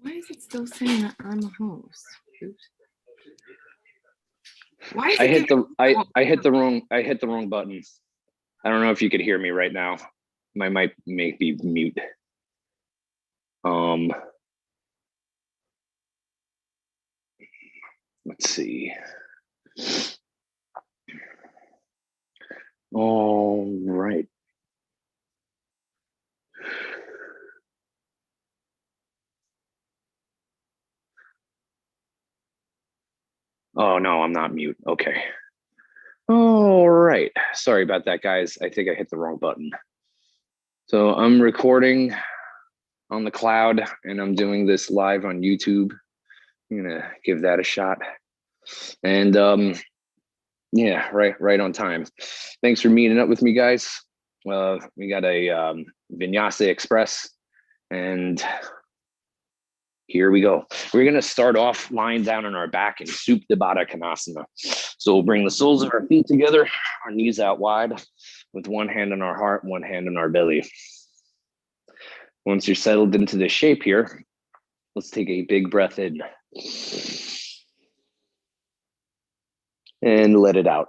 Why is it still saying that I'm a host? Oops. Why is I hit the wrong button. I don't know if you could hear me right now. My mic may be mute. Let's see. All right. Oh no, I'm not mute. Okay. All right. Sorry about that, guys. I think I hit the wrong button. So I'm recording on the cloud and I'm doing this live on YouTube. I'm gonna give that a shot. And yeah, right on time. Thanks for meeting up with me, guys. We got a Vinyasa Express, and here we go. We're gonna start off lying down on our back in Supta Baddha Konasana. So we'll bring the soles of our feet together, our knees out wide, with one hand on our heart, one hand on our belly. Once you're settled into this shape here, let's take a big breath in. And let it out.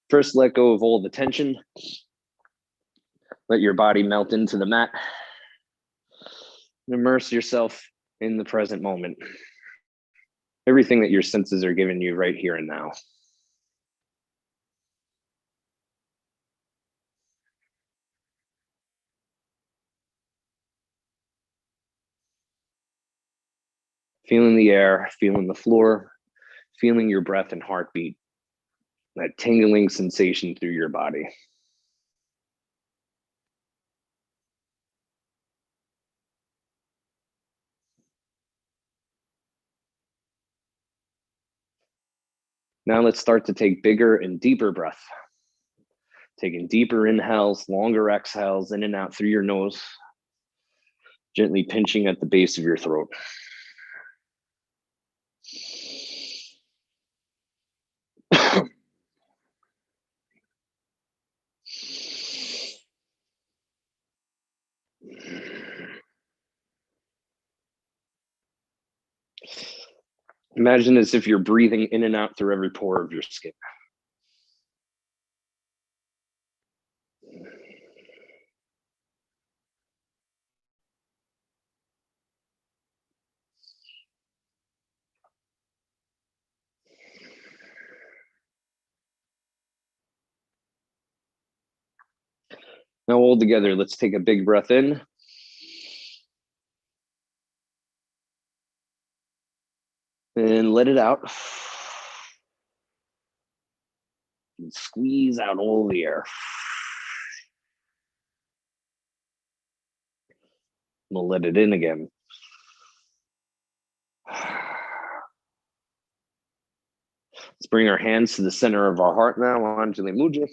First, let go of all the tension. Let your body melt into the mat. Immerse yourself in the present moment. Everything that your senses are giving you right here and now. Feeling the air, feeling the floor, feeling your breath and heartbeat, that tingling sensation through your body. Now let's start to take bigger and deeper breath. Taking deeper inhales, longer exhales, in and out through your nose, gently pinching at the base of your throat. Imagine as if you're breathing in and out through every pore of your skin. Now all together, let's take a big breath in. And let it out. And squeeze out all the air. We'll let it in again. Let's bring our hands to the center of our heart now, Anjali Mudra.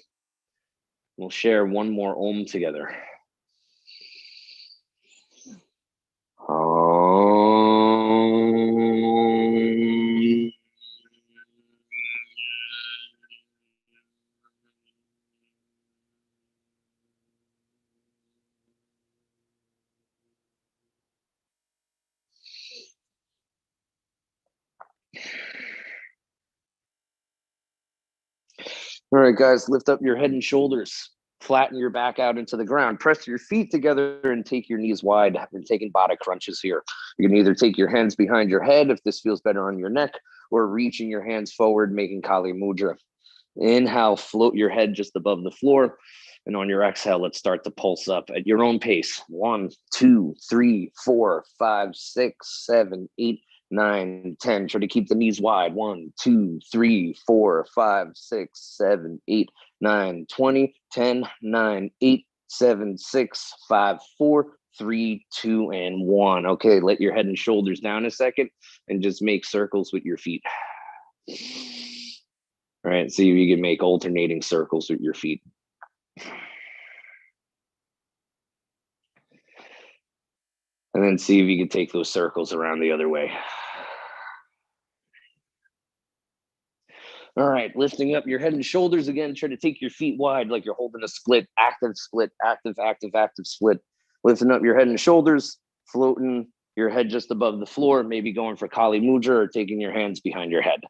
We'll share one more Om together. All right, guys, lift up your head and shoulders. Flatten your back out into the ground. Press your feet together and take your knees wide. We're taking Baddha crunches here. You can either take your hands behind your head if this feels better on your neck, or reaching your hands forward, making Kali Mudra. Inhale, float your head just above the floor. And on your exhale, let's start to pulse up at your own pace. 1, 2, 3, 4, 5, 6, 7, 8, 9, 10. Try to keep the knees wide. 1, 2, 3, 4, 5, 6, 7, 8, 9, 20, 10, 9, 8, 7, 6, 5, 4, 3, 2, and 1. Okay, let your head and shoulders down a second and just make circles with your feet. All right, see if you can make alternating circles with your feet. And then see if you can take those circles around the other way. All right, lifting up your head and shoulders again. Try to take your feet wide like you're holding a split, active, active split. Lifting up your head and shoulders, floating your head just above the floor, maybe going for Kali Mudra or taking your hands behind your head.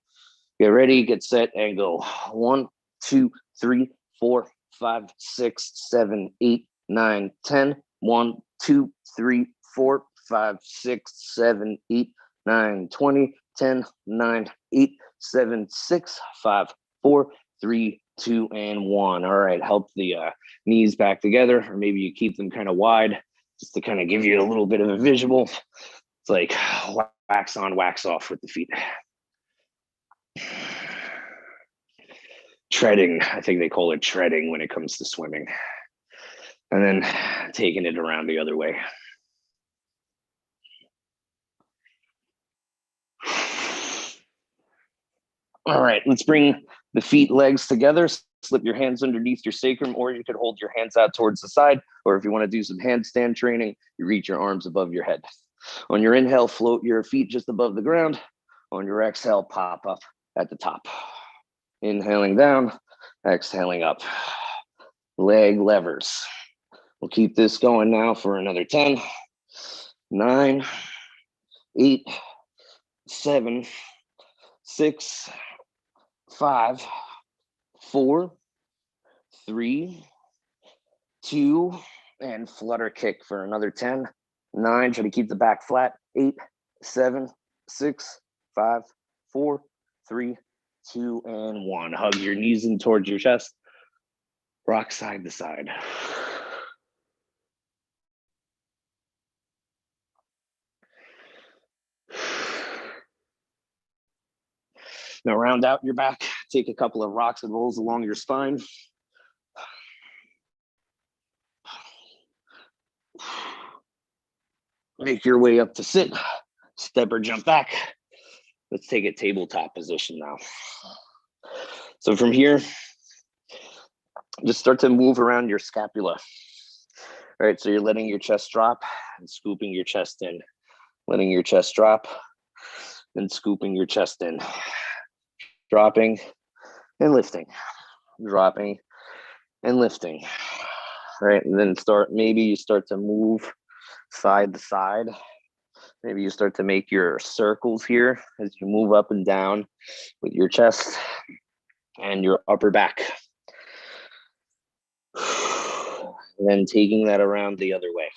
Get ready, get set, and go. 1, 2, 3, 4, 5, 6, 7, 8, 9, 10. 1, 2, 3, 4, 5, 6, 7, 8, 9, 20, 10, 9, 8, 7, 6, 5, 4, 3, 2, and 1. All right, help the knees back together, or maybe you keep them kind of wide just to kind of give you a little bit of a visual. It's like wax on, wax off with the feet. Treading, I think they call it treading when it comes to swimming. And then taking it around the other way. All right, let's bring the feet, legs together. Slip your hands underneath your sacrum, or you could hold your hands out towards the side. Or if you want to do some handstand training, you reach your arms above your head. On your inhale, float your feet just above the ground. On your exhale, pop up at the top. Inhaling down, exhaling up. Leg levers. We'll keep this going now for another 10, 9, 8, 7, 6, 5, 4, 3, 2, and flutter kick for another 10, 9. Try to keep the back flat. 8, 7, 6, 5, 4, 3, 2, and 1. Hug your knees in towards your chest. Rock side to side. Now round out your back. Take a couple of rocks and rolls along your spine. Make your way up to sit. Step or jump back. Let's take a tabletop position now. So from here, just start to move around your scapula. All right, so you're letting your chest drop and scooping your chest in. Letting your chest drop and scooping your chest in. Dropping and lifting. Dropping and lifting. All right, and then maybe you start to move side to side. Maybe you start to make your circles here as you move up and down with your chest and your upper back. And then taking that around the other way.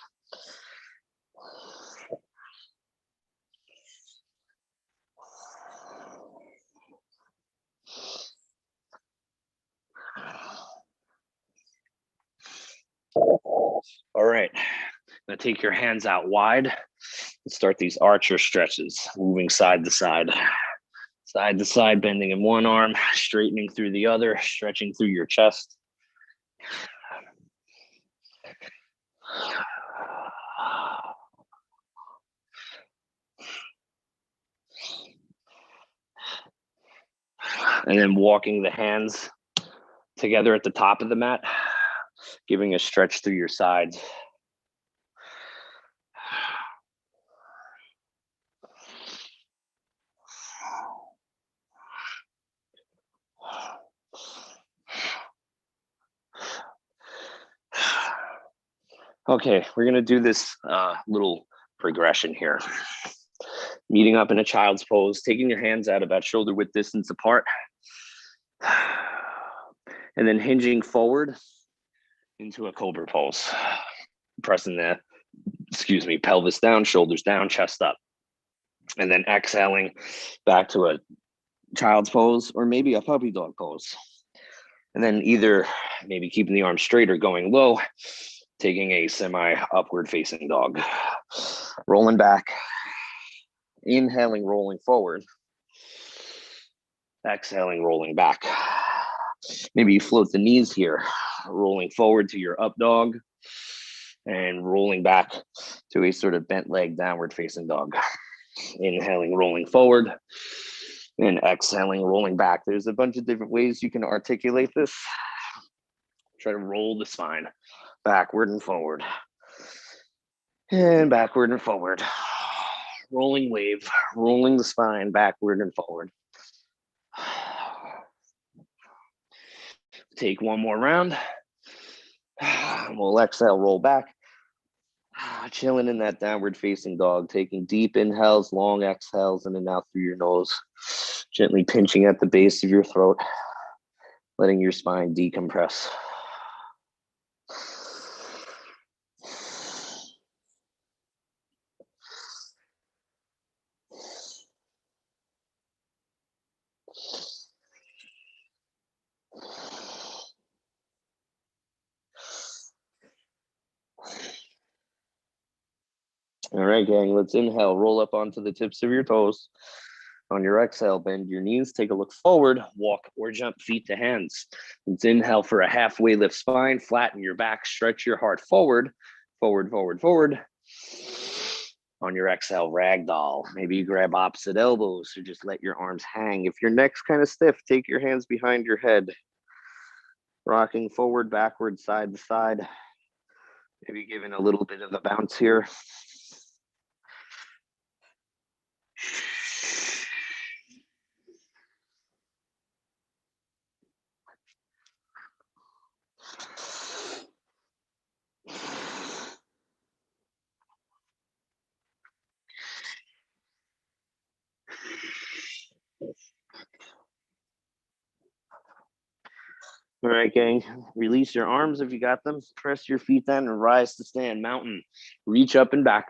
All right, now take your hands out wide and start these archer stretches, moving side to side. Side to side, bending in one arm, straightening through the other, stretching through your chest. And then walking the hands together at the top of the mat, giving a stretch through your sides. Okay, we're gonna do this little progression here. Meeting up in a child's pose, taking your hands out about shoulder width distance apart, and then hinging forward into a cobra pose. Pressing the, pelvis down, shoulders down, chest up. And then exhaling back to a child's pose or maybe a puppy dog pose. And then either maybe keeping the arms straight or going low, taking a semi-upward facing dog. Rolling back, inhaling, rolling forward. Exhaling, rolling back. Maybe you float the knees here, rolling forward to your up dog and rolling back to a sort of bent leg downward facing dog. Inhaling, rolling forward, and exhaling, rolling back. There's a bunch of different ways you can articulate this. Try to roll the spine backward and forward, and backward and forward. Rolling wave, rolling the spine backward and forward. Take one more round. We'll exhale, roll back. Chilling in that downward facing dog, taking deep inhales, long exhales, in and out through your nose. Gently pinching at the base of your throat, letting your spine decompress. All right, gang, let's inhale, roll up onto the tips of your toes. On your exhale, bend your knees, take a look forward, walk or jump feet to hands. Let's inhale for a halfway lift spine, flatten your back, stretch your heart forward, forward, forward, forward. On your exhale, ragdoll. Maybe you grab opposite elbows or just let your arms hang. If your neck's kind of stiff, take your hands behind your head. Rocking forward, backward, side to side. Maybe giving a little bit of a bounce here. All right, gang, release your arms if you got them. Press your feet down and rise to stand, mountain. Reach up and back.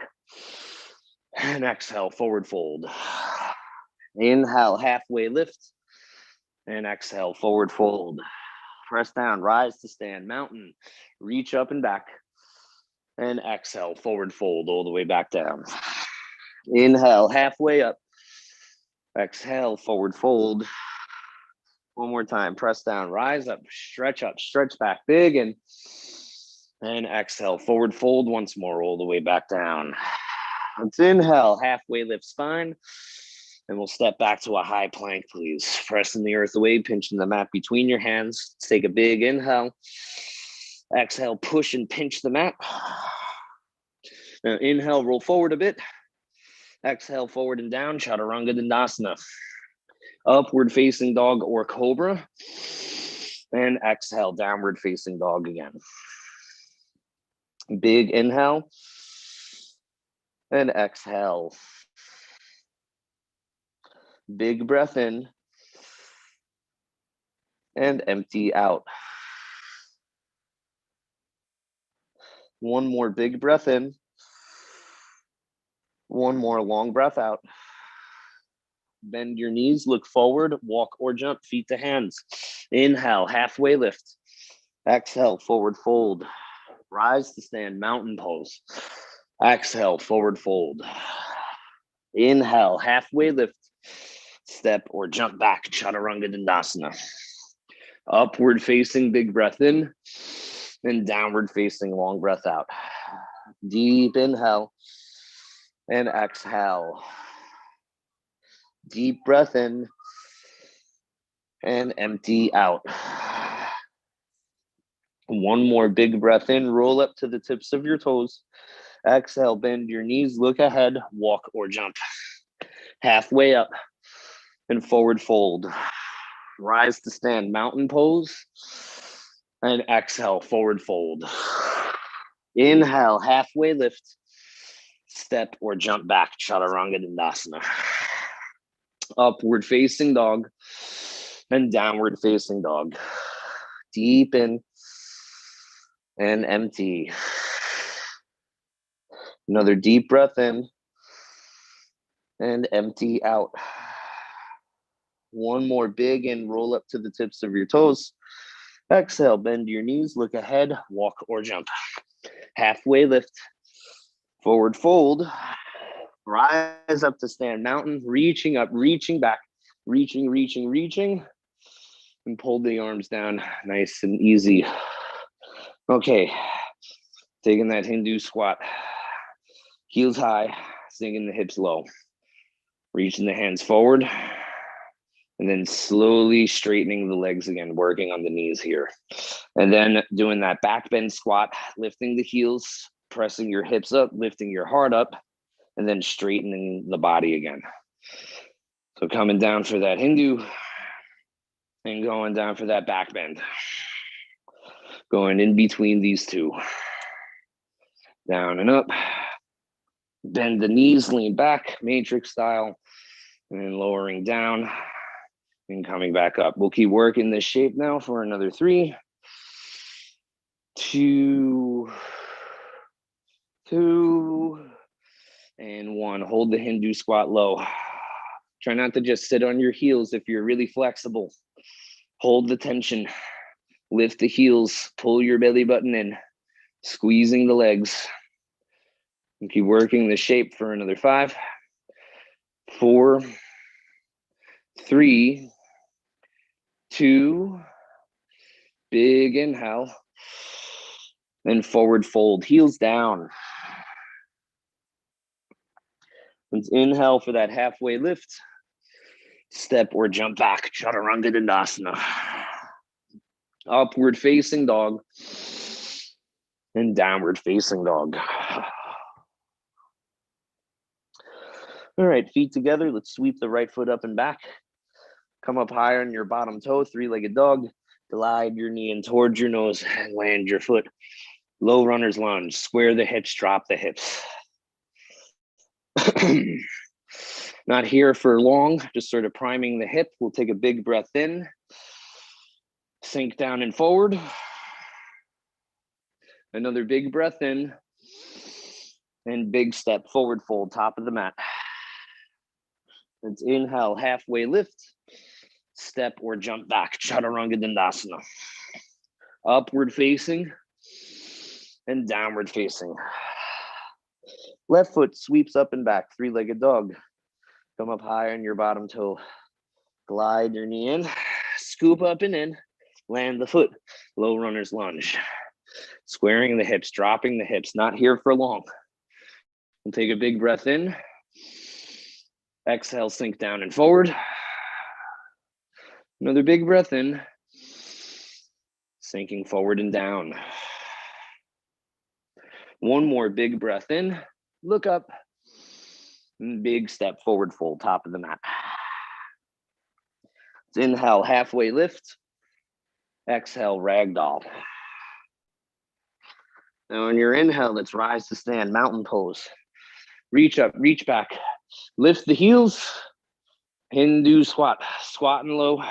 And exhale, forward fold. Inhale, halfway lift. And exhale, forward fold. Press down, rise to stand, mountain. Reach up and back. And exhale, forward fold all the way back down. Inhale, halfway up. Exhale, forward fold. One more time, press down, rise up, stretch back big, and exhale, forward fold once more, all the way back down. Let's inhale, halfway lift spine, and we'll step back to a high plank, please. Pressing the earth away, pinching the mat between your hands. Let's take a big inhale. Exhale, push and pinch the mat. Now inhale, roll forward a bit. Exhale, forward and down, Chaturanga Dandasana. Upward facing dog or cobra. And exhale, downward facing dog again. Big inhale. And exhale. Big breath in. And empty out. One more big breath in. One more long breath out. Bend your knees, look forward, walk or jump, feet to hands. Inhale, halfway lift. Exhale, forward fold. Rise to stand, mountain pose. Exhale, forward fold. Inhale, halfway lift. Step or jump back, Chaturanga Dandasana. Upward facing, big breath in. And downward facing, long breath out. Deep inhale. And exhale. Deep breath in and empty out. One more big breath in, roll up to the tips of your toes. Exhale, bend your knees, look ahead, walk or jump. Halfway up and forward fold. Rise to stand, mountain pose. And exhale, forward fold. Inhale, halfway lift. Step or jump back, Chaturanga Dandasana. Upward facing dog and downward facing dog. Deep in and empty. Another deep breath in and empty out. One more big and roll up to the tips of your toes. Exhale, bend your knees, look ahead, walk or jump. Halfway lift, forward fold. Rise up to stand, mountain, reaching up, reaching back, reaching, and pull the arms down nice and easy. Okay, taking that Hindu squat, heels high, sinking the hips low, reaching the hands forward, and then slowly straightening the legs again, working on the knees here. And then doing that back bend squat, lifting the heels, pressing your hips up, lifting your heart up, and then straightening the body again. So coming down for that Hindu and going down for that back bend. Going in between these two. Down and up. Bend the knees, lean back, matrix style, and then lowering down and coming back up. We'll keep working this shape now for another 3, 2, 2, and 1. Hold the Hindu squat low. Try not to just sit on your heels if you're really flexible. Hold the tension. Lift the heels, pull your belly button in, squeezing the legs. And keep working the shape for another 5, 4, 3, 2, big inhale, and forward fold, heels down. Let's inhale for that halfway lift. Step or jump back, Chaturanga Dandasana. Upward facing dog and downward facing dog. All right, feet together. Let's sweep the right foot up and back. Come up higher on your bottom toe, 3-legged dog. Glide your knee in towards your nose and land your foot. Low runner's lunge. Square the hips, drop the hips. Not here for long, just sort of priming the hip. We'll take a big breath in. Sink down and forward. Another big breath in. And big step, forward fold, top of the mat. Let's inhale, halfway lift. Step or jump back, Chaturanga Dandasana. Upward facing and downward facing. Left foot sweeps up and back, 3-legged dog. Come up higher on your bottom toe. Glide your knee in, scoop up and in, land the foot, low runner's lunge. Squaring the hips, dropping the hips, not here for long. We'll take a big breath in. Exhale, sink down and forward. Another big breath in. Sinking forward and down. One more big breath in. Look up. And big step, forward fold, top of the mat. Let's inhale, halfway lift. Exhale, ragdoll. Now on your inhale, let's rise to stand, mountain pose. Reach up, reach back. Lift the heels. Hindu squat, squatting low.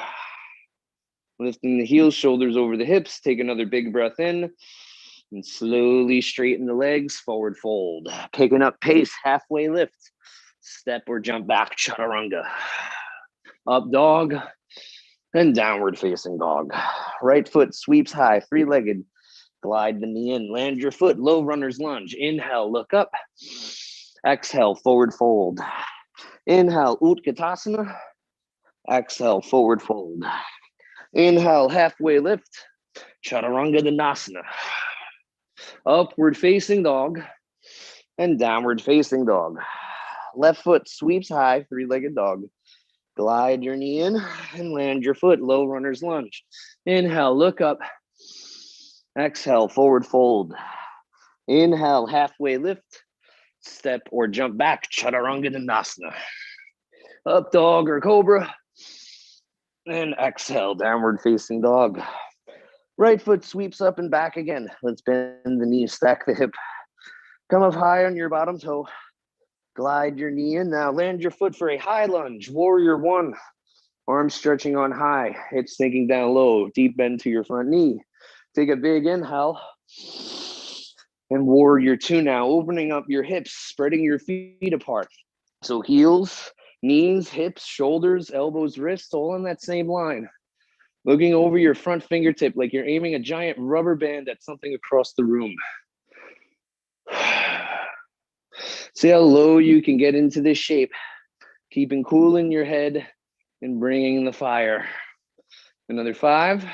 Lifting the heels, shoulders over the hips. Take another big breath in. And slowly straighten the legs, forward fold. Picking up pace, halfway lift. Step or jump back, Chaturanga. Up dog and downward facing dog. Right foot sweeps high, 3-legged. Glide the knee in, land your foot, low runner's lunge. Inhale, look up. Exhale, forward fold. Inhale, Utkatasana. Exhale, forward fold. Inhale, halfway lift. Chaturanga Dandasana. Upward facing dog and downward facing dog. Left foot sweeps high, 3-legged dog. Glide your knee in and land your foot, low runner's lunge. Inhale, look up. Exhale, forward fold. Inhale, halfway lift. Step or jump back, Chaturanga Dandasana. Up dog or cobra. And exhale, downward facing dog. Right foot sweeps up and back again. Let's bend the knee, stack the hip. Come up high on your bottom toe. Glide your knee in. Now land your foot for a high lunge. Warrior 1. Arms stretching on high. Hips sinking down low. Deep bend to your front knee. Take a big inhale. And warrior 2 now. Opening up your hips. Spreading your feet apart. So heels, knees, hips, shoulders, elbows, wrists, all on that same line. Looking over your front fingertip like you're aiming a giant rubber band at something across the room. See how low you can get into this shape. Keeping cool in your head and bringing the fire. Another 5,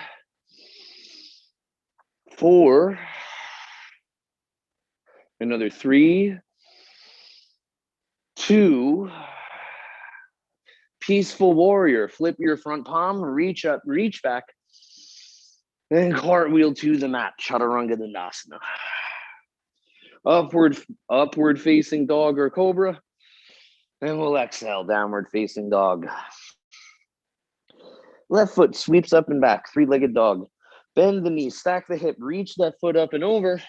4, another 3, 2, peaceful warrior. Flip your front palm, reach up, reach back, and cartwheel to the mat, Chaturanga Dandasana. Upward facing dog or cobra, and we'll exhale, downward facing dog. Left foot sweeps up and back, 3-legged dog. Bend the knee, stack the hip, reach that foot up and over,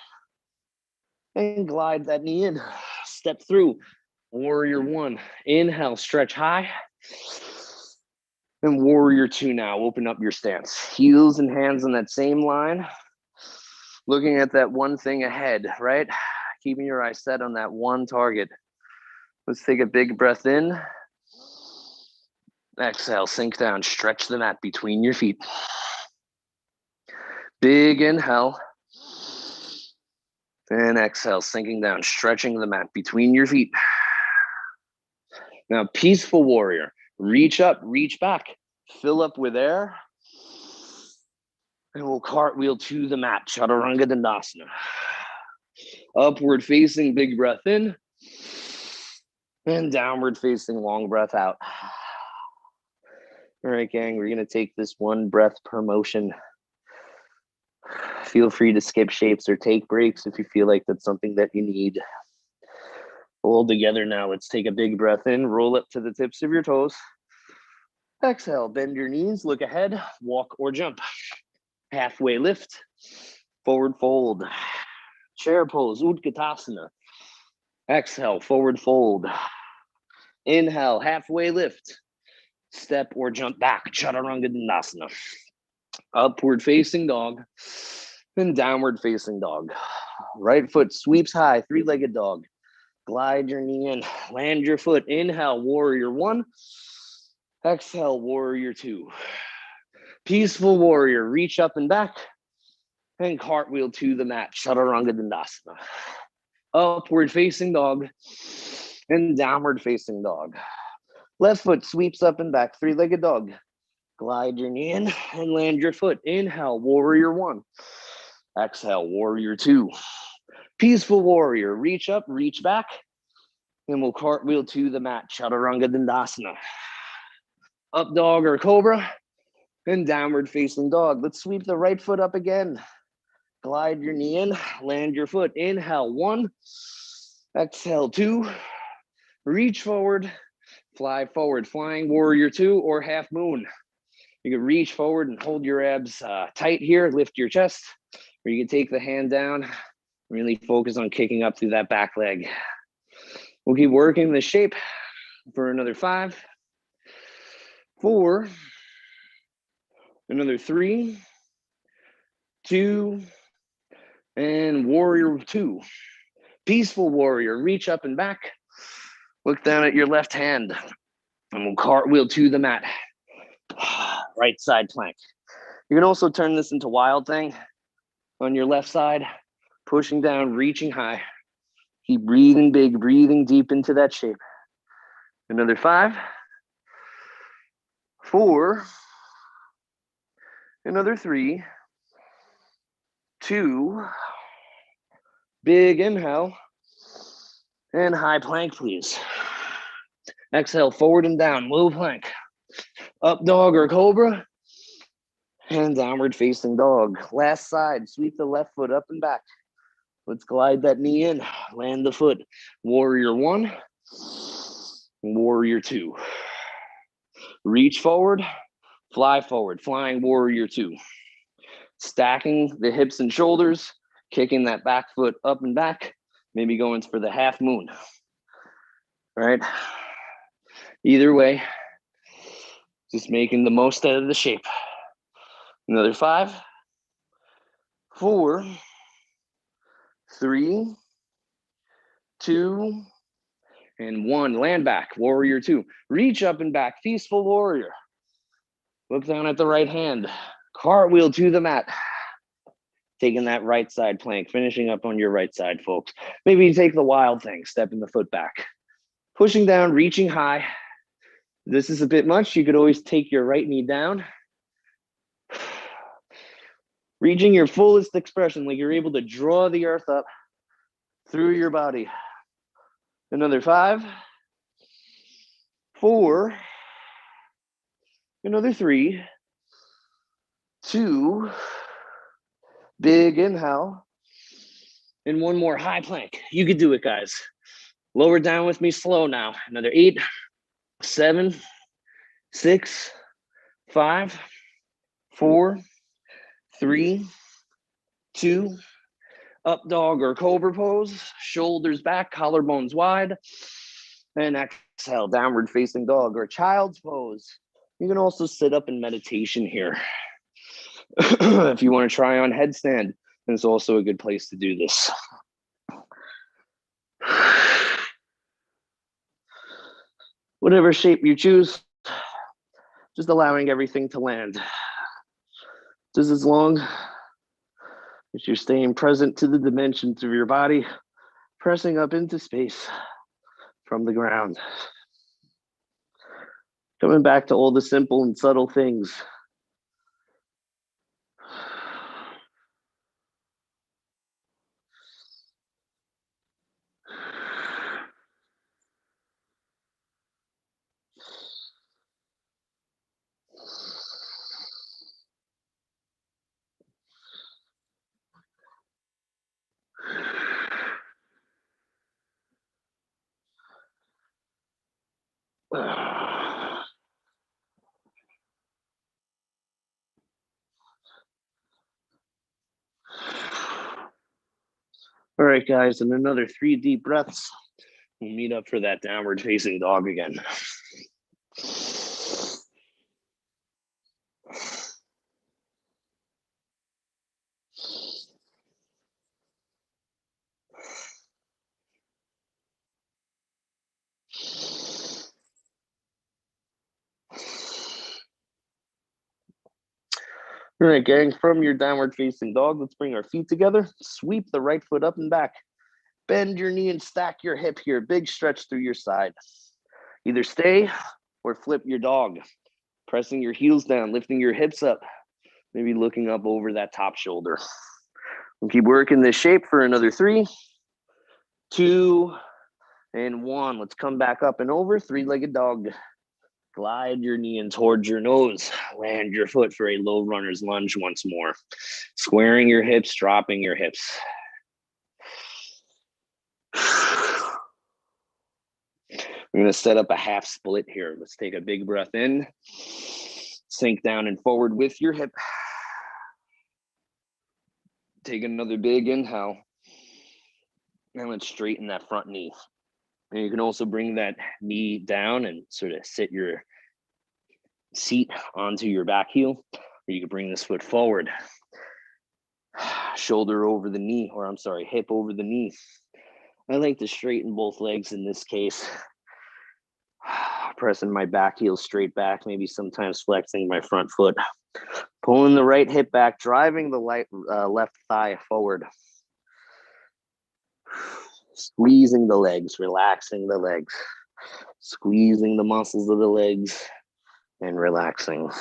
and glide that knee in. Step through, warrior one. Inhale, stretch high. And warrior two now, open up your stance. Heels and hands on that same line. Looking at that one thing ahead, right? Keeping your eyes set on that one target. Let's take a big breath in. Exhale, sink down, stretch the mat between your feet. Big inhale. And exhale, sinking down, stretching the mat between your feet. Now, peaceful warrior. Reach up, reach back. Fill up with air. And we'll cartwheel to the mat, Chaturanga Dandasana. Upward facing, big breath in. And downward facing, long breath out. All right, gang, we're gonna take this one breath per motion. Feel free to skip shapes or take breaks if you feel like that's something that you need. Hold together now. Let's take a big breath in, roll up to the tips of your toes. Exhale, bend your knees, look ahead, walk or jump. Halfway lift, forward fold. Chair pose, Utkatasana. Exhale, forward fold. Inhale, halfway lift. Step or jump back, Chaturanga Dandasana. Upward facing dog, and downward facing dog. Right foot sweeps high, three-legged dog. Glide your knee in, land your foot. Inhale, warrior one. Exhale, warrior two. Peaceful warrior, reach up and back, and cartwheel to the mat, Chaturanga Dandasana. Upward facing dog, and downward facing dog. Left foot sweeps up and back, three-legged dog. Glide your knee in and land your foot. Inhale, warrior one. Exhale, warrior two. Peaceful warrior, reach up, reach back, and we'll cartwheel to the mat, Chaturanga Dandasana. Up dog or cobra, and downward facing dog. Let's sweep the right foot up again. Glide your knee in, land your foot. Inhale, one. Exhale, two. Reach forward, fly forward. Flying warrior two or half moon. You can reach forward and hold your abs tight here, lift your chest, or you can take the hand down, really focus on kicking up through that back leg. We'll keep working the shape for another 5, 4, another 3, 2, and warrior two. Peaceful warrior, reach up and back, look down at your left hand, and we'll cartwheel to the mat. Right side plank. You can also turn this into wild thing on your left side, pushing down, reaching high. Keep breathing big, breathing deep into that shape. Another 5, 4, another 3, 2, big inhale, and high plank, please. Exhale, forward and down, low plank. Up dog or cobra, and downward facing dog. Last side, sweep the left foot up and back. Let's glide that knee in, land the foot. Warrior one, warrior two. Reach forward, fly forward, flying warrior two. Stacking the hips and shoulders, kicking that back foot up and back, maybe going for the half moon. All right? Either way, just making the most out of the shape. Another 5, 4, 3, 2, and 1. Land back, warrior two. Reach up and back, peaceful warrior. Look down at the right hand. Cartwheel to the mat. Taking that right side plank, finishing up on your right side, folks. Maybe you take the wild thing, stepping the foot back. Pushing down, reaching high. This is a bit much. You could always take your right knee down. Reaching your fullest expression, like you're able to draw the earth up through your body. Another 5, 4, another 3, 2, big inhale, and one more high plank. You could do it, guys. Lower down with me slow now. Another 8, 7, 6, 5, 4, 3, 2, up dog or cobra pose, shoulders back, collarbones wide, and exhale, downward facing dog or child's pose. You can also sit up in meditation here. If you want to try on headstand, it's also a good place to do this. Whatever shape you choose, just allowing everything to land. Just as long as you're staying present to the dimensions of your body, pressing up into space from the ground. Coming back to all the simple and subtle things. All right, guys, and another 3 deep breaths. We'll meet up for that downward facing dog again. All right, gang, from your downward facing dog, let's bring our feet together. Sweep the right foot up and back. Bend your knee and stack your hip here. Big stretch through your side. Either stay or flip your dog. Pressing your heels down, lifting your hips up. Maybe looking up over that top shoulder. We'll keep working this shape for another 3, 2, and 1. Let's come back up and over. 3-legged dog. Glide your knee in towards your nose. Land your foot for a low runner's lunge once more. Squaring your hips, dropping your hips. We're going to set up a half split here. Let's take a big breath in. Sink down and forward with your hip. Take another big inhale. And let's straighten that front knee. And you can also bring that knee down and sort of sit your seat onto your back heel. Or you can bring this foot forward. Shoulder over the knee, or I'm sorry, hip over the knee. I like to straighten both legs in this case. Pressing my back heel straight back, maybe sometimes flexing my front foot. Pulling the right hip back, driving the left thigh forward. Squeezing the legs, relaxing the legs. Squeezing the muscles of the legs and relaxing.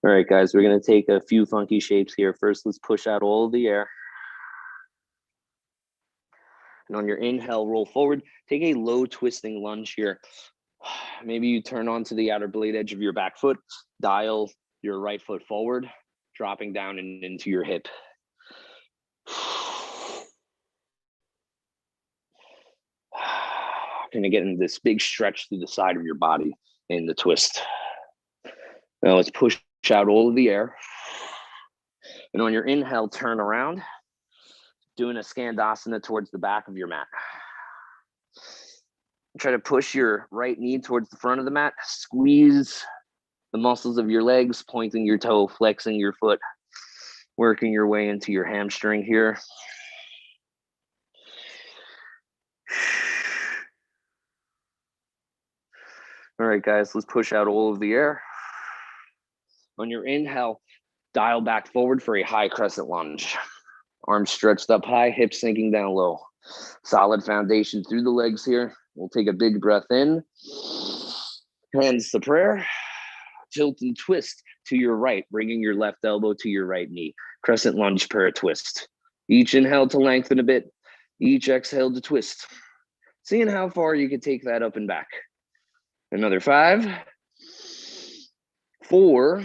All right, guys, we're going to take a few funky shapes here. First, let's push out all of the air. And on your inhale, roll forward. Take a low twisting lunge here. Maybe you turn onto the outer blade edge of your back foot. Dial your right foot forward, dropping down and into your hip. Kind of getting this big stretch through the side of your body in the twist. Now let's push out all of the air. And on your inhale, turn around, doing a Skandasana towards the back of your mat. Try to push your right knee towards the front of the mat. Squeeze the muscles of your legs, pointing your toe, flexing your foot, working your way into your hamstring here. All right, guys, let's push out all of the air. On your inhale, dial back forward for a high crescent lunge. Arms stretched up high, hips sinking down low. Solid foundation through the legs here. We'll take a big breath in. Hands to prayer. Tilt and twist to your right, bringing your left elbow to your right knee. Crescent lunge, parrot twist. Each inhale to lengthen a bit. Each exhale to twist. Seeing how far you can take that up and back. Another 5, 4,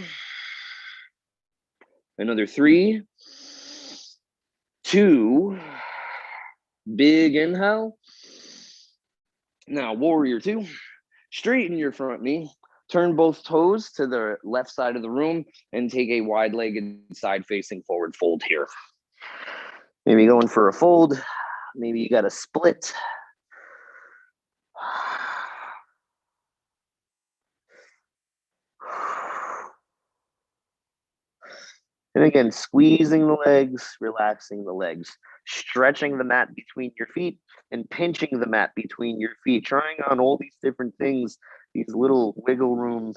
another 3, 2, big inhale. Now warrior 2, Straighten your front knee. Turn both toes to the left side of the room and take a wide-legged side-facing forward fold here. Maybe going for a fold. Maybe you got a split. And again, squeezing the legs, relaxing the legs, stretching the mat between your feet and pinching the mat between your feet, trying on all these different things, these little wiggle room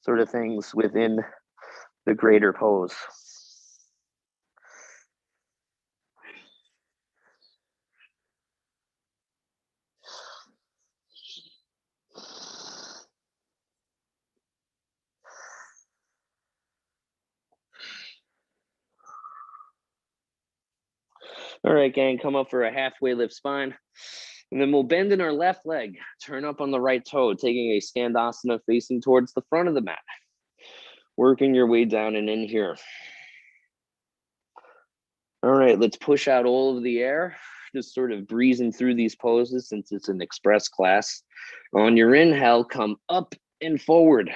sort of things within the greater pose. All right, gang, come up for a halfway lift spine. And then we'll bend in our left leg, turn up on the right toe, taking a Skandasana facing towards the front of the mat. Working your way down and in here. All right, let's push out all of the air, just sort of breezing through these poses since it's an express class. On your inhale, come up and forward,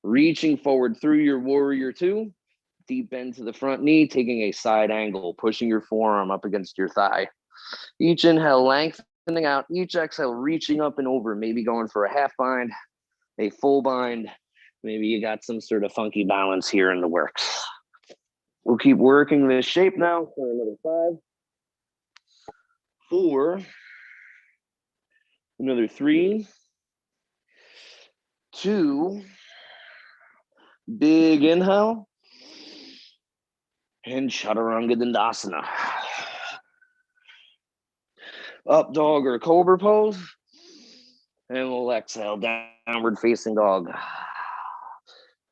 reaching forward through your warrior two. Deep bend to the front knee, taking a side angle, pushing your forearm up against your thigh. Each inhale, lengthening out. Each exhale, reaching up and over, maybe going for a half bind, a full bind. Maybe you got some sort of funky balance here in the works. We'll keep working this shape now for another 5, 4, another 3, 2, big inhale, and Chaturanga Dandasana. Up dog or cobra pose, and we'll exhale, downward facing dog.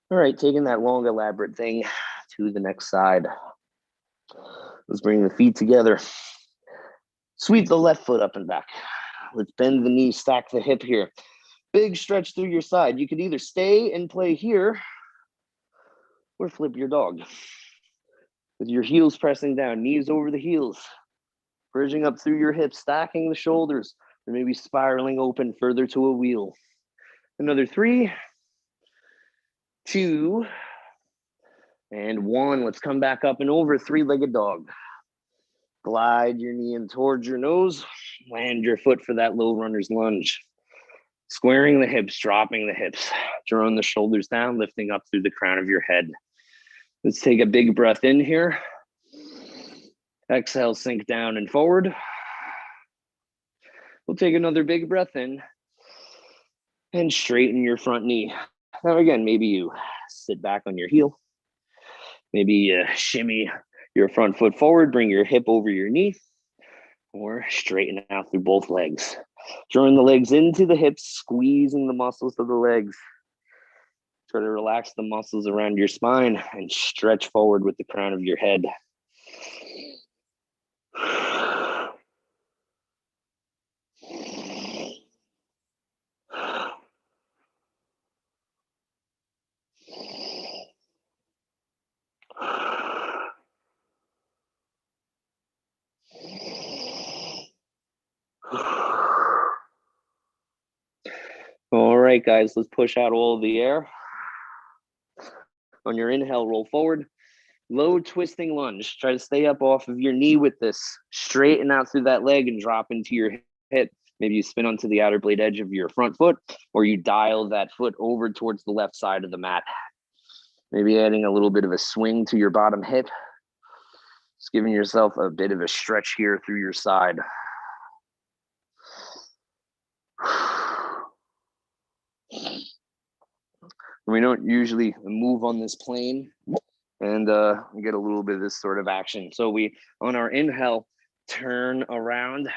All right, taking that long, elaborate thing to the next side. Let's bring the feet together. Sweep the left foot up and back. Let's bend the knee, stack the hip here. Big stretch through your side. You could either stay and play here or flip your dog. With your heels pressing down, knees over the heels, bridging up through your hips, stacking the shoulders, or maybe spiraling open further to a wheel. Another 3, 2, and 1. Let's come back up and over, 3-legged dog. Glide your knee in towards your nose, land your foot for that low runner's lunge. Squaring the hips, dropping the hips, drawing the shoulders down, lifting up through the crown of your head. Let's take a big breath in here. Exhale, sink down and forward. We'll take another big breath in and straighten your front knee. Now again, maybe you sit back on your heel. Maybe you shimmy your front foot forward, bring your hip over your knee, or straighten out through both legs. Drawing the legs into the hips, squeezing the muscles of the legs. Try to relax the muscles around your spine and stretch forward with the crown of your head. All right, guys, let's push out all of the air. On your inhale, roll forward. Low twisting lunge. Try to stay up off of your knee with this. Straighten out through that leg and drop into your hip. Maybe you spin onto the outer blade edge of your front foot, or you dial that foot over towards the left side of the mat. Maybe adding a little bit of a swing to your bottom hip. Just giving yourself a bit of a stretch here through your side. We don't usually move on this plane and get a little bit of this sort of action. So we, on our inhale, turn around,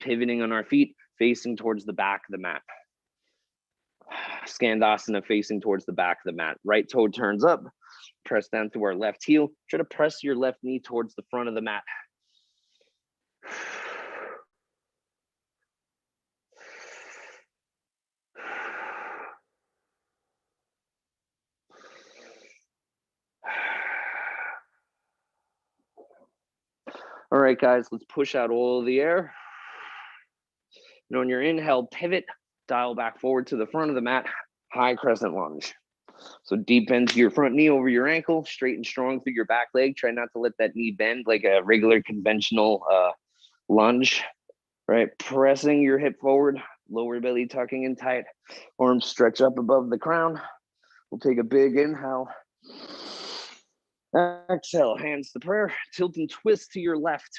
pivoting on our feet, facing towards the back of the mat. Skandasana facing towards the back of the mat. Right toe turns up, press down through our left heel. Try to press your left knee towards the front of the mat. All right, guys, let's push out all of the air. And on your inhale, pivot, dial back forward to the front of the mat, high crescent lunge. So deep bend to your front knee over your ankle, straight and strong through your back leg. Try not to let that knee bend like a regular conventional lunge, right? Pressing your hip forward, lower belly tucking in tight, arms stretch up above the crown. We'll take a big inhale. Exhale, hands to prayer, tilt and twist to your left,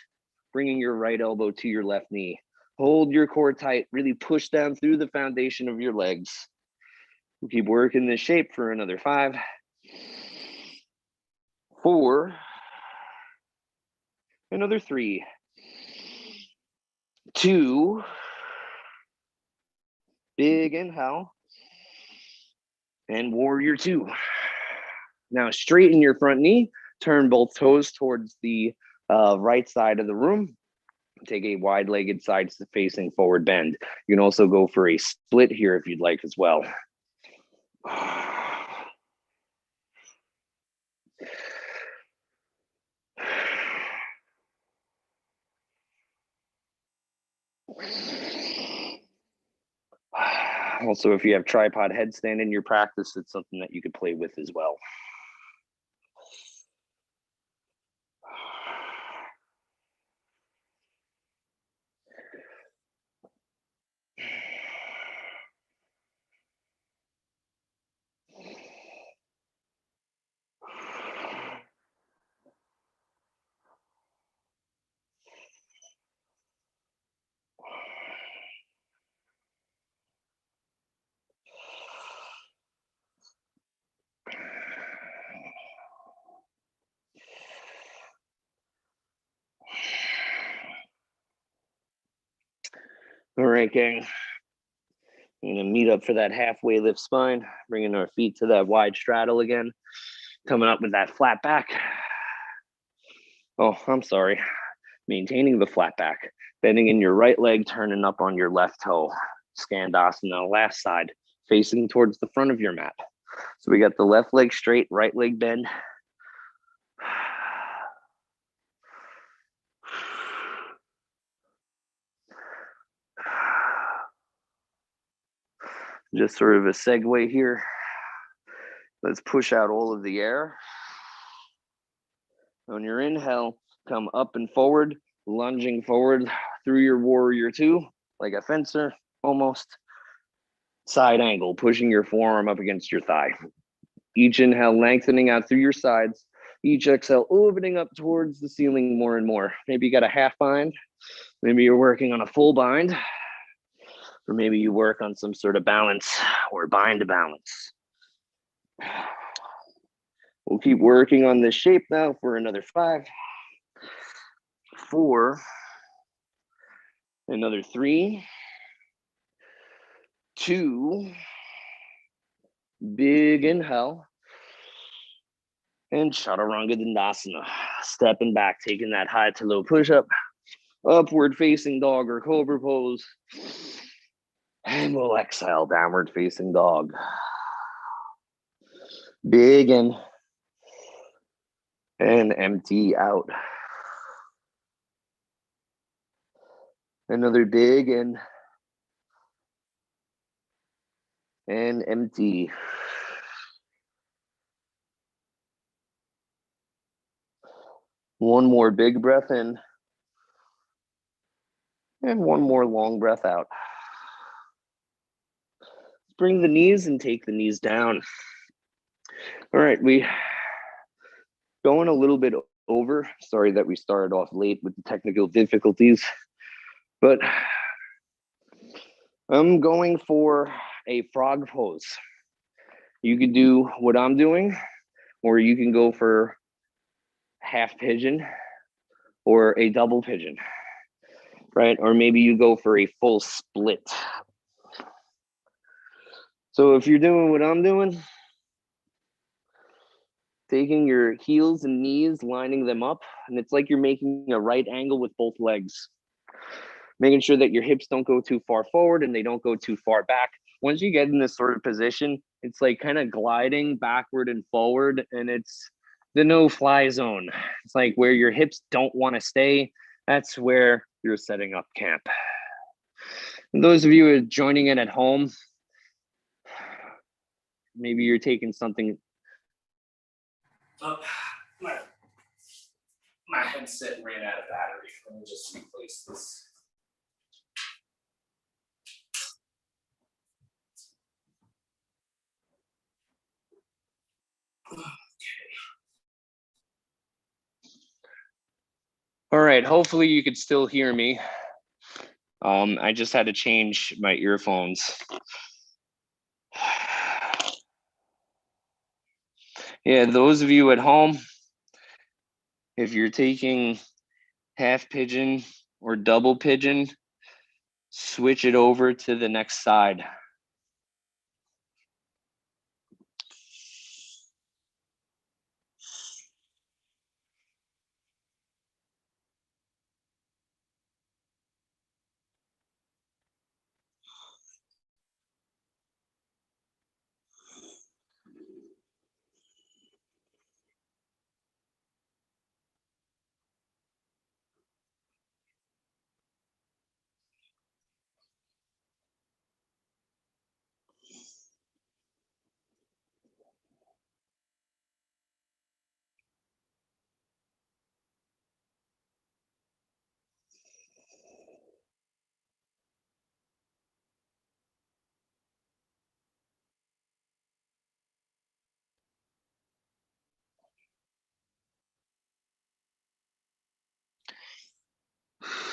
bringing your right elbow to your left knee. Hold your core tight, really push down through the foundation of your legs. We'll keep working this shape for another 5, 4, another 3, 2, big inhale, and warrior 2. Now straighten your front knee, turn both toes towards the right side of the room. Take a wide-legged side-facing forward bend. You can also go for a split here if you'd like as well. Also, if you have tripod headstand in your practice, it's something that you could play with as well. All right, gang. I'm gonna meet up for that halfway lift spine, bringing our feet to that wide straddle again, coming up with that flat back. Oh, I'm sorry. Maintaining the flat back, bending in your right leg, turning up on your left toe. Skandasana, last side, facing towards the front of your mat. So we got the left leg straight, right leg bend. Just sort of a segue here. Let's push out all of the air. On your inhale, come up and forward, lunging forward through your warrior 2, like a fencer, almost. Side angle, pushing your forearm up against your thigh. Each inhale, lengthening out through your sides. Each exhale, opening up towards the ceiling more and more. Maybe you got a half bind. Maybe you're working on a full bind. Or maybe you work on some sort of balance or bind balance. We'll keep working on this shape now for another 5, 4, another 3, 2, big inhale, and Chaturanga Dandasana. Stepping back, taking that high to low push-up, upward facing dog or cobra pose, and we'll exhale, downward facing dog. Big in, and empty out. Another big in, and empty. One more big breath in, and one more long breath out. Bring the knees and take the knees down. All right, we going a little bit over. Sorry that we started off late with the technical difficulties, but I'm going for a frog pose. You could do what I'm doing, or you can go for half pigeon or a double pigeon, right? Or maybe you go for a full split. So if you're doing what I'm doing, taking your heels and knees, lining them up, and it's like you're making a right angle with both legs. Making sure that your hips don't go too far forward and they don't go too far back. Once you get in this sort of position, it's like kind of gliding backward and forward, and it's the no-fly zone. It's like where your hips don't want to stay. That's where you're setting up camp. And those of you who are joining in at home, maybe you're taking something. Oh, my headset ran out of battery. Let me just replace this. All right, hopefully you could still hear me. I just had to change my earphones. Yeah, those of you at home, if you're taking half pigeon or double pigeon, switch it over to the next side.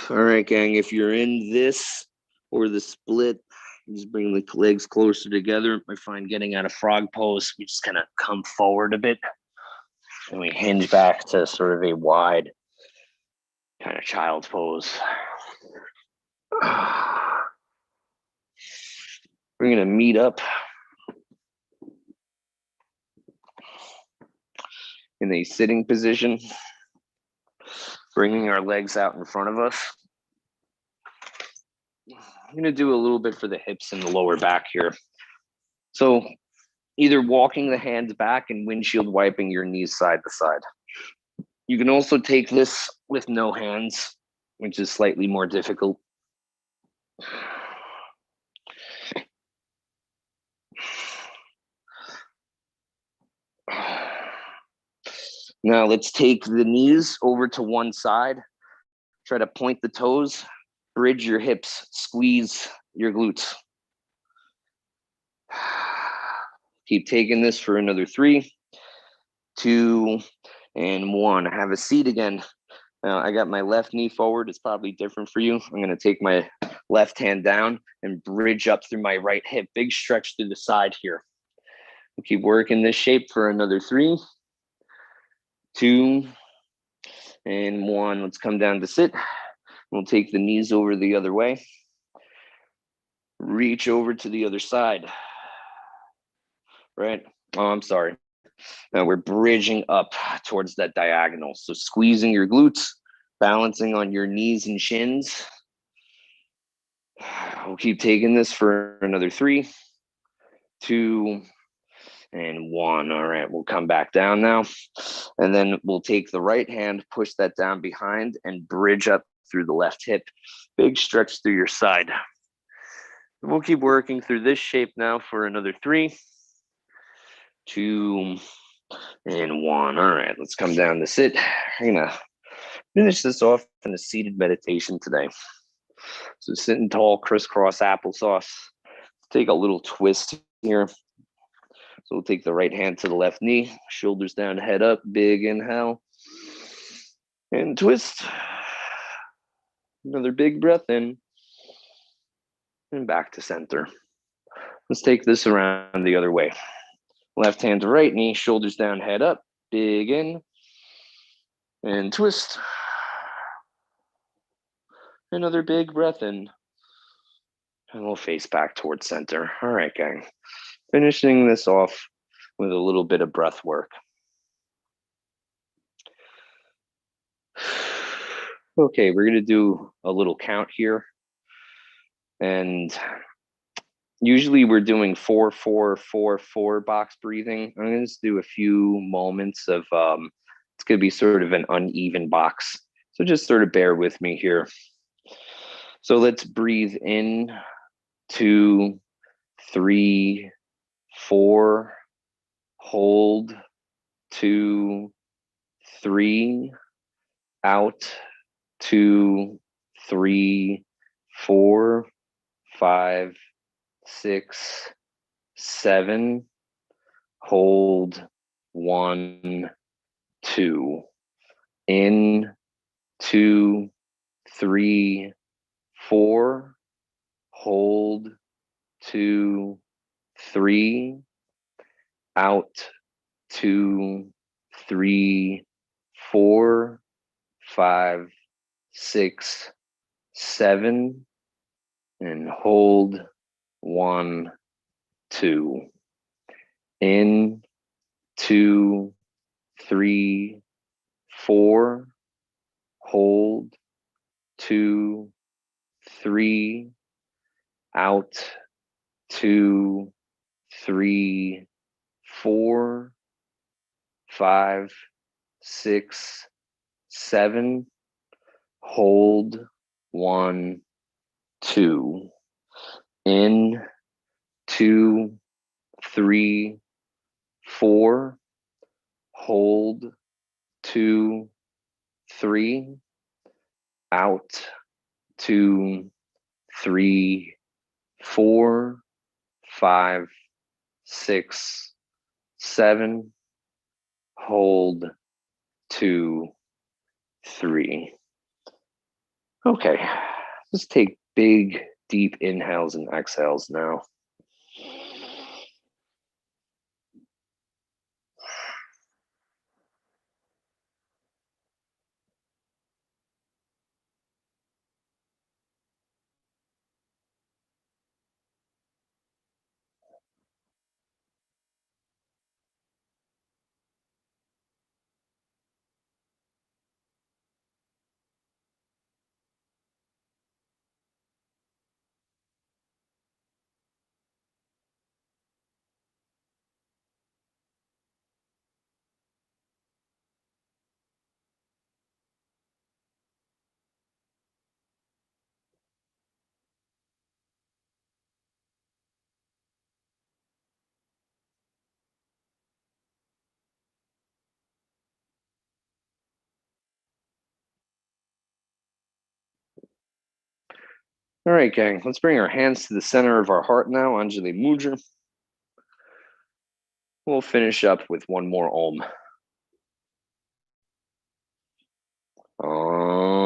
All right, gang, if you're in this or the split, just bring the legs closer together. I find getting out of frog pose, we just kind of come forward a bit and we hinge back to sort of a wide kind of child's pose. We're going to meet up in a sitting position, bringing our legs out in front of us. I'm going to do a little bit for the hips and the lower back here. So either walking the hands back and windshield wiping your knees side to side. You can also take this with no hands, which is slightly more difficult. Now let's take the knees over to one side. Try to point the toes, bridge your hips, squeeze your glutes. Keep taking this for another 3, 2, and 1. Have a seat again. Now I got my left knee forward. It's probably different for you. I'm going to take my left hand down and bridge up through my right hip. Big stretch through the side here. We'll keep working this shape for another 3, 2, and 1. Let's come down to sit. We'll take the knees over the other way. Reach over to the other side. Right? Oh, I'm sorry. Now we're bridging up towards that diagonal. So squeezing your glutes, balancing on your knees and shins. We'll keep taking this for another 3, 2, and 1. All right, we'll come back down now. And then we'll take the right hand, push that down behind and bridge up through the left hip. Big stretch through your side. We'll keep working through this shape now for another 3, 2, and 1. All right, let's come down to sit. We're gonna finish this off in a seated meditation today. So sitting tall, crisscross applesauce. Take a little twist here. So we'll take the right hand to the left knee, shoulders down, head up, big inhale, and twist. Another big breath in, and back to center. Let's take this around the other way. Left hand to right knee, shoulders down, head up, big in, and twist. Another big breath in, and we'll face back towards center. All right, gang. Finishing this off with a little bit of breath work. Okay, we're gonna do a little count here. And usually we're doing 4, 4, 4, 4 box breathing. I'm gonna just do a few moments of, it's gonna be sort of an uneven box. So just sort of bear with me here. So let's breathe in, 2, 3, 4, hold, 2, 3, out, 2, 3, 4, 5, 6, 7, hold, 1, 2, in, 2, 3, 4, hold, 2, 3, out, 2, 3, 4, 5, 6, 7, and hold, 1, 2, in, 2, 3, 4, hold, 2, 3, out, 2, 3, 4, 5, 6, 7, hold, 1, 2, in, 2, 3, 4, hold, 2, 3, out, 2, 3, 4, 5, 6, 7, hold, 2, 3. Okay, let's take big, deep inhales and exhales now. All right, gang, let's bring our hands to the center of our heart now, Anjali Mudra. We'll finish up with one more Om. Om.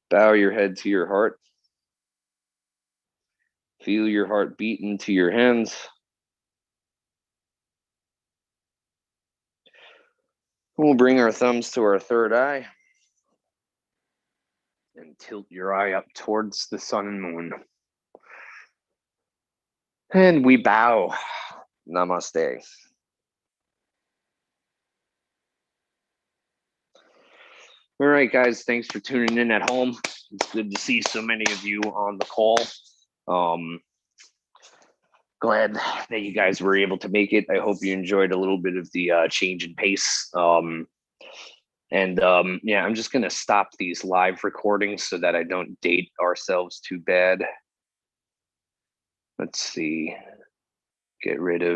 Bow your head to your heart. Feel your heart beat into your hands. We'll bring our thumbs to our third eye and tilt your eye up towards the sun and moon. And we bow. Namaste. All right, guys, thanks for tuning in at home. It's good to see so many of you on the call. Glad that you guys were able to make it. I hope you enjoyed a little bit of the change in pace. Yeah, I'm just gonna stop these live recordings so that I don't date ourselves too bad. Let's see, get rid of